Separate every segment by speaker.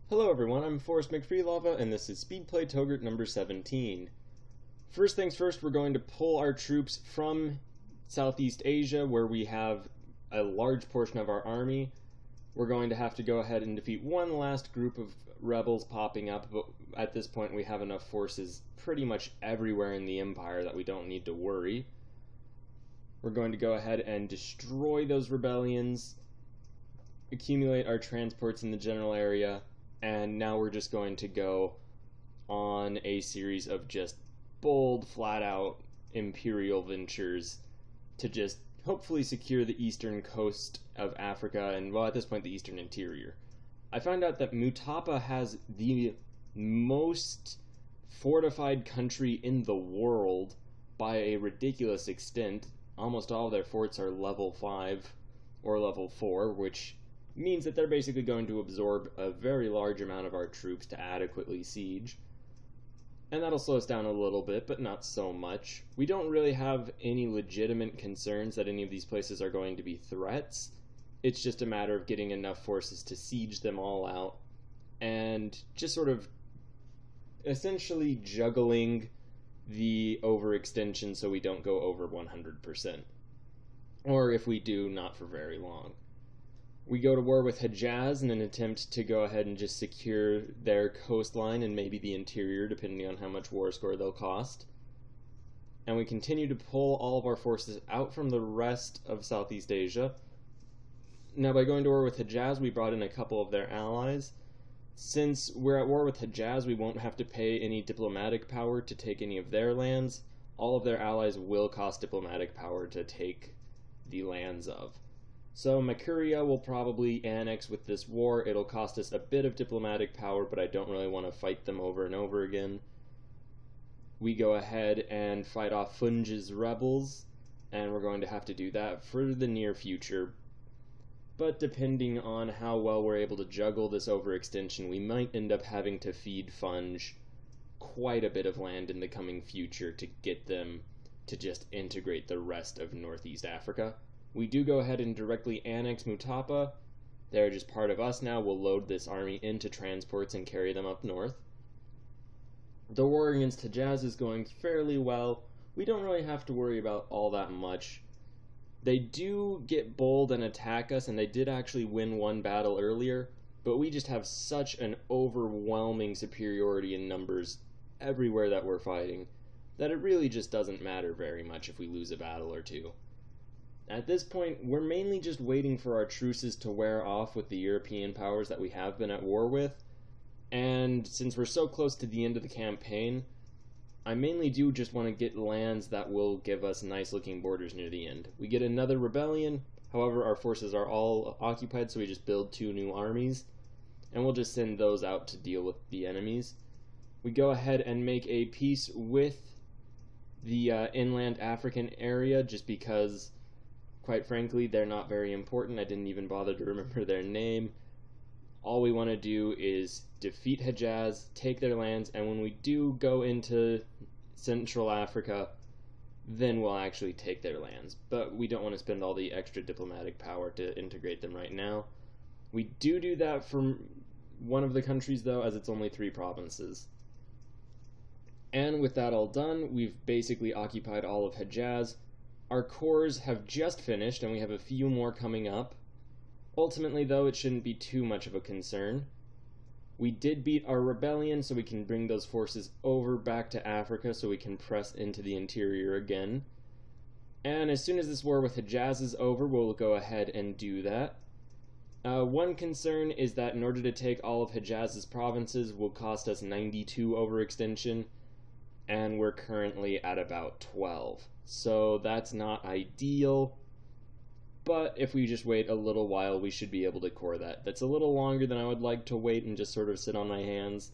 Speaker 1: Hello everyone, I'm Forrest McFreelava, and this is Speedplay Touggourt number 17. First things first, we're going to pull our troops from Southeast Asia, where we have a large portion of our army. We're going to have to go ahead and defeat one last group of rebels popping up, but at this point we have enough forces pretty much everywhere in the Empire that we don't need to worry. We're going to go ahead and destroy those rebellions, accumulate our transports in the general area, and now we're just going to go on a series of just bold, flat-out imperial ventures to just hopefully secure the eastern coast of Africa and, well, at this point, the eastern interior. I found out that Mutapa has the most fortified country in the world by a ridiculous extent. Almost all of their forts are level 5 or level 4, which means that they're basically going to absorb a very large amount of our troops to adequately siege. And that'll slow us down a little bit, but not so much. We don't really have any legitimate concerns that any of these places are going to be threats. It's just a matter of getting enough forces to siege them all out and just sort of essentially juggling the overextension so we don't go over 100%. Or if we do, not for very long. We go to war with Hejaz in an attempt to go ahead and just secure their coastline and maybe the interior, depending on how much war score they'll cost. And we continue to pull all of our forces out from the rest of Southeast Asia. Now, by going to war with Hejaz, we brought in a couple of their allies. Since we're at war with Hejaz, we won't have to pay any diplomatic power to take any of their lands. All of their allies will cost diplomatic power to take the lands of. So Makuria will probably annex with this war. It'll cost us a bit of diplomatic power, but I don't really want to fight them over and over again. We go ahead and fight off Funge's rebels, and we're going to have to do that for the near future. But depending on how well we're able to juggle this overextension, we might end up having to feed Funge quite a bit of land in the coming future to get them to just integrate the rest of Northeast Africa. We do go ahead and directly annex Mutapa. They're just part of us now. We'll load this army into transports and carry them up north. The war against Hejaz is going fairly well. We don't really have to worry about all that much. They do get bold and attack us, and they did actually win one battle earlier, but we just have such an overwhelming superiority in numbers everywhere that we're fighting that it really just doesn't matter very much if we lose a battle or two. At this point, we're mainly just waiting for our truces to wear off with the European powers that we have been at war with, and since we're so close to the end of the campaign, I mainly do just want to get lands that will give us nice looking borders near the end. We get another rebellion, however our forces are all occupied, so we just build 2 new armies, and we'll just send those out to deal with the enemies. We go ahead and make a peace with the inland African area just because, quite frankly, they're not very important. I didn't even bother to remember their name. All we want to do is defeat Hejaz, take their lands, and when we do go into Central Africa, then we'll actually take their lands. But we don't want to spend all the extra diplomatic power to integrate them right now. We do that for one of the countries, though, as it's only 3 provinces. And with that all done, we've basically occupied all of Hejaz. Our cores have just finished, and we have a few more coming up. Ultimately, though, it shouldn't be too much of a concern. We did beat our rebellion, so we can bring those forces over back to Africa so we can press into the interior again. And as soon as this war with Hejaz is over, we'll go ahead and do that. One concern is that in order to take all of Hejaz's provinces will cost us 92 overextension, and we're currently at about 12. So that's not ideal, but if we just wait a little while, we should be able to core that. That's a little longer than I would like to wait and just sort of sit on my hands,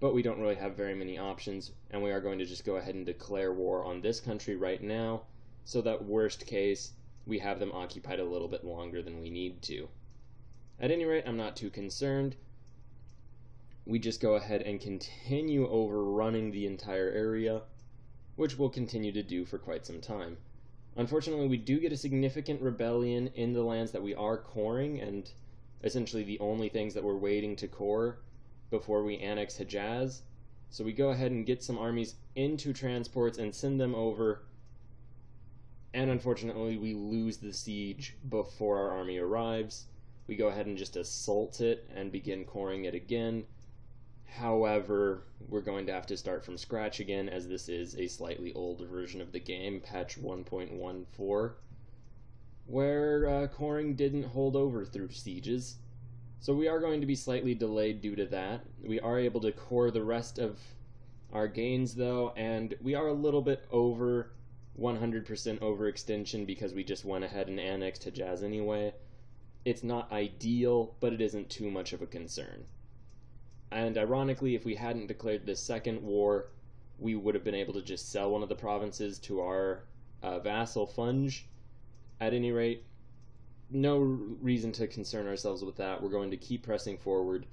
Speaker 1: but we don't really have very many options, and we are going to just go ahead and declare war on this country right now, so that worst case, we have them occupied a little bit longer than we need to. At any rate, I'm not too concerned. We just go ahead and continue overrunning the entire area, which we'll continue to do for quite some time. Unfortunately, we do get a significant rebellion in the lands that we are coring, and essentially the only things that we're waiting to core before we annex Hejaz. So we go ahead and get some armies into transports and send them over, and unfortunately we lose the siege before our army arrives. We go ahead and just assault it and begin coring it again. However, we're going to have to start from scratch again, as this is a slightly older version of the game, patch 1.14, where coring didn't hold over through sieges. So we are going to be slightly delayed due to that. We are able to core the rest of our gains though, and we are a little bit over 100% overextension because we just went ahead and annexed Hejaz anyway. It's not ideal, but it isn't too much of a concern. And ironically, if we hadn't declared this second war, we would have been able to just sell one of the provinces to our vassal Funge. At any rate, no reason to concern ourselves with that. We're going to keep pressing forward.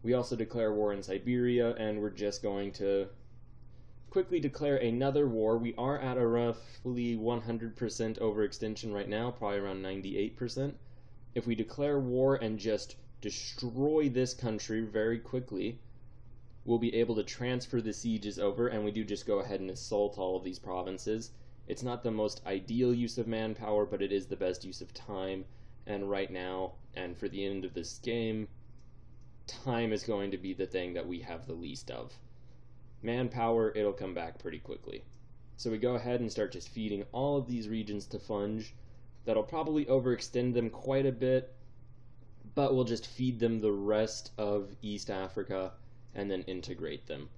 Speaker 1: We also declare war in Siberia, and we're just going to quickly declare another war. We are at a roughly 100% overextension right now, probably around 98%. If we declare war and just destroy this country very quickly, we'll be able to transfer the sieges over, and we do just go ahead and assault all of these provinces. It's not the most ideal use of manpower, but it is the best use of time, and right now, and for the end of this game, time is going to be the thing that we have the least of. Manpower, it'll come back pretty quickly. So we go ahead and start just feeding all of these regions to Funge. That'll probably overextend them quite a bit, but we'll just feed them the rest of East Africa and then integrate them.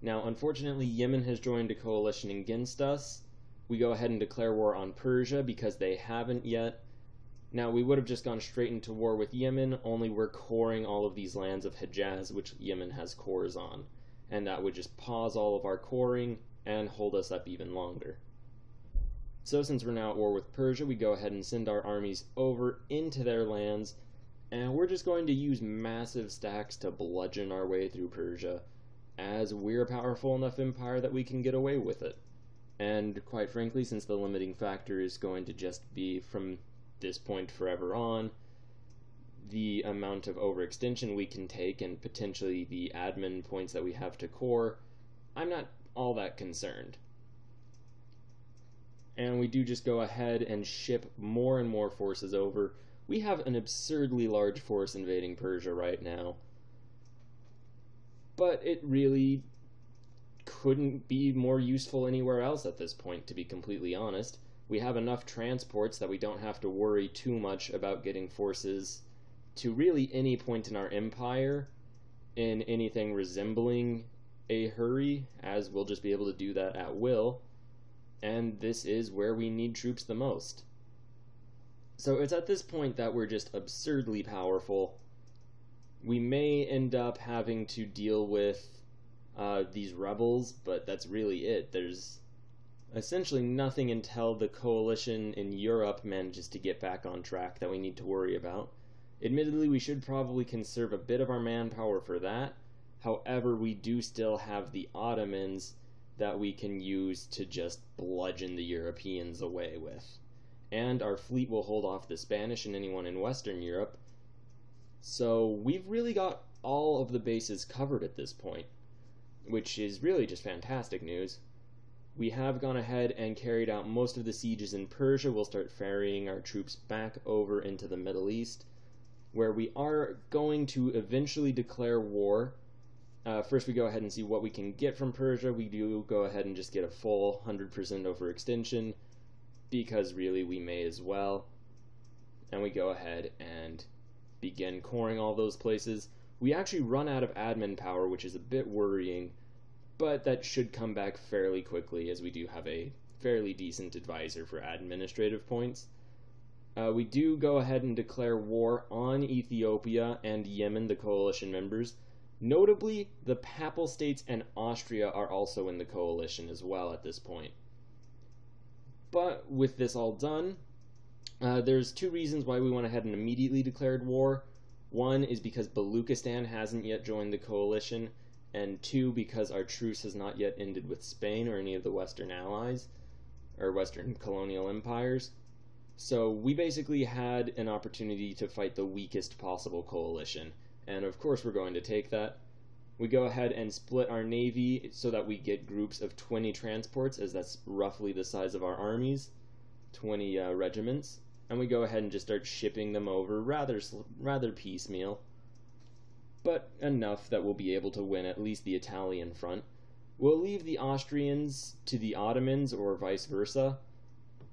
Speaker 1: Now, unfortunately, Yemen has joined a coalition against us. We go ahead and declare war on Persia because they haven't yet. Now, we would have just gone straight into war with Yemen, only we're coring all of these lands of Hejaz, which Yemen has cores on. And that would just pause all of our coring and hold us up even longer. So since we're now at war with Persia, we go ahead and send our armies over into their lands, and we're just going to use massive stacks to bludgeon our way through Persia, as we're a powerful enough empire that we can get away with it. And quite frankly, since the limiting factor is going to just be from this point forever on, the amount of overextension we can take and potentially the admin points that we have to core, I'm not all that concerned. And we do just go ahead and ship more and more forces over. We have an absurdly large force invading Persia right now, but it really couldn't be more useful anywhere else at this point, to be completely honest. We have enough transports that we don't have to worry too much about getting forces to really any point in our empire in anything resembling a hurry, as we'll just be able to do that at will. And this is where we need troops the most. So it's at this point that we're just absurdly powerful. We may end up having to deal with these rebels, but that's really it. There's essentially nothing until the coalition in Europe manages to get back on track that we need to worry about. Admittedly, we should probably conserve a bit of our manpower for that. However, we do still have the Ottomans that we can use to just bludgeon the Europeans away with. And our fleet will hold off the Spanish and anyone in Western Europe. So we've really got all of the bases covered at this point, which is really just fantastic news. We have gone ahead and carried out most of the sieges in Persia. We'll start ferrying our troops back over into the Middle East, where we are going to eventually declare war. First we go ahead and see what we can get from Persia. We do go ahead and just get a full 100% overextension, because really we may as well. And we go ahead and begin coring all those places. We actually run out of admin power, which is a bit worrying, but that should come back fairly quickly, as we do have a fairly decent advisor for administrative points. We do go ahead and declare war on Ethiopia and Yemen, the coalition members. Notably, the Papal States and Austria are also in the coalition as well at this point. But with this all done, there's two reasons why we went ahead and immediately declared war. One is because Baluchistan hasn't yet joined the coalition, and two, because our truce has not yet ended with Spain or any of the Western allies, or Western colonial empires. So we basically had an opportunity to fight the weakest possible coalition, and of course we're going to take that. We go ahead and split our navy so that we get groups of 20 transports, as that's roughly the size of our armies, 20 regiments, and we go ahead and just start shipping them over rather piecemeal, but enough that we'll be able to win at least the Italian front. We'll leave the Austrians to the Ottomans or vice versa,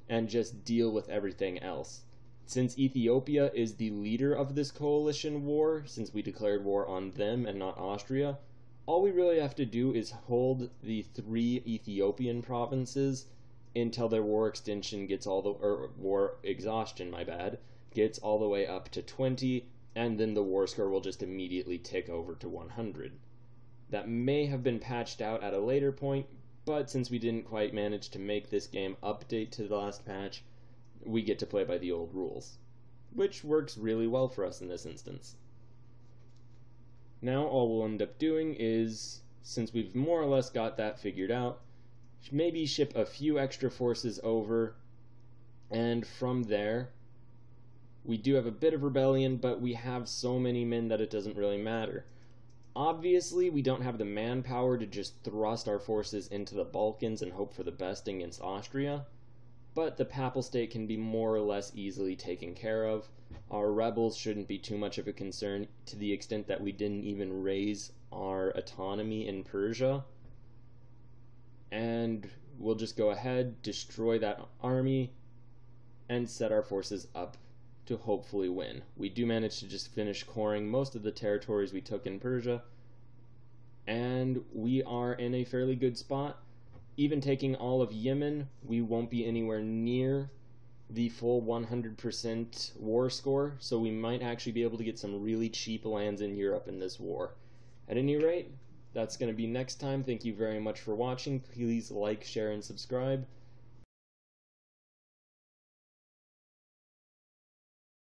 Speaker 1: and just deal with everything else. Since Ethiopia is the leader of this coalition war, since we declared war on them and not Austria, all we really have to do is hold the 3 Ethiopian provinces until their war extension gets war exhaustion, gets all the way up to 20, and then the war score will just immediately tick over to 100. That may have been patched out at a later point, but since we didn't quite manage to make this game update to the last patch, we get to play by the old rules, which works really well for us in this instance. Now all we'll end up doing is, since we've more or less got that figured out, maybe ship a few extra forces over, and from there, we do have a bit of rebellion, but we have so many men that it doesn't really matter. Obviously, we don't have the manpower to just thrust our forces into the Balkans and hope for the best against Austria, but the Papal State can be more or less easily taken care of. Our rebels shouldn't be too much of a concern, to the extent that we didn't even raise our autonomy in Persia. And we'll just go ahead, destroy that army, and set our forces up to hopefully win. We do manage to just finish coring most of the territories we took in Persia, and we are in a fairly good spot. Even taking all of Yemen, we won't be anywhere near the full 100% war score, so we might actually be able to get some really cheap lands in Europe in this war. At any rate, that's going to be next time. Thank you very much for watching. Please like, share, and subscribe.